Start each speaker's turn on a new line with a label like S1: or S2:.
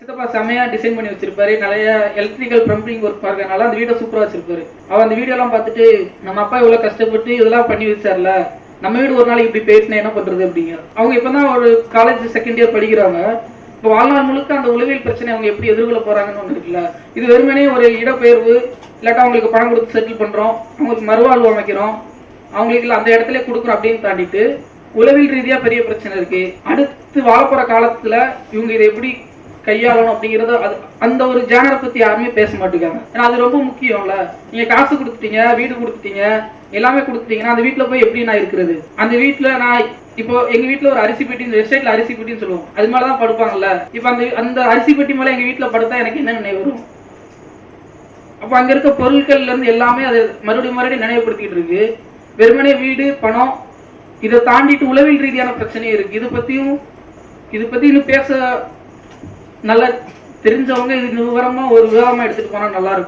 S1: சித்தப்பா செமையா டிசைன் பண்ணி வச்சிருப்பாரு. நிறைய எலக்ட்ரிக்கல் ப்ளம்பிங் ஒர்க் பார்க்கறதுனால அந்த வீடை சூப்பரா வச்சிருப்பாரு. அவர் அந்த வீடியோ எல்லாம் பார்த்துட்டு நம்ம அப்பா இவ்வளவு கஷ்டப்பட்டு இதெல்லாம் பண்ணி வச்சார்ல, நம்ம வீடு ஒரு நாளைக்கு இப்படி பேசினா என்ன பண்றது அப்படிங்க. அவங்க இப்பதான் ஒரு காலேஜ் செகண்ட் இயர் படிக்கிறாங்க. இப்போ வாழ்நாள் முழுக்க அந்த உளவியல் பிரச்சனை அவங்க எப்படி எதிர்கொள்ள போறாங்கன்னு ஒன்று இருக்குல்ல. இது வெறுமனே ஒரு இடப்பெயர்வு இல்லாட்டா அவங்களுக்கு பணம் கொடுத்து செட்டில் பண்றோம், அவங்களுக்கு மறுவாழ்வு அமைக்கிறோம், அவங்களுக்கு அந்த இடத்துல கொடுக்குறோம் அப்படின்னு தாண்டிட்டு உளவியல் ரீதியா பெரிய பிரச்சனை இருக்கு. அடுத்து வாழப்போற காலத்துல இவங்க இதை எப்படி கையாளணும் அப்படிங்கறது அந்த ஒரு ஜானரை பத்தி யாருமே பேச மாட்டேங்காங்க. ஏன்னா அது ரொம்ப முக்கியம்ல. நீங்க காசு கொடுத்துட்டீங்க, வீடு கொடுத்துட்டீங்க, எல்லாமே கொடுத்துட்டீங்கன்னா அந்த வீட்டுல போய் எப்படி நான் இருக்கிறது? அந்த வீட்டுல நான் இப்போ எங்க வீட்டுல ஒரு அரிசி பெட்டி, இந்த வெப்சைட்ல அரிசி பெட்டின்னு சொல்லுவோம், அது மேலதான் படுப்பாங்கல்ல. இப்ப அந்த அரிசி பெட்டி மேல எங்க வீட்டுல படுத்தா எனக்கு என்ன நினைவு வரும்? அப்ப அங்க இருக்க பொருட்கள்ல இருந்து எல்லாமே அது மறுபடியும் நினைவுபடுத்திட்டு இருக்கு. வெறுமனே வீடு, பணம், இதை தாண்டிட்டு உளவியல் ரீதியான பிரச்சனையும் இருக்கு. இது பத்தி இன்னும் பேச நல்லா தெரிஞ்சவங்க இது விவரமா எடுத்துட்டு போனா நல்லா இருக்கும்.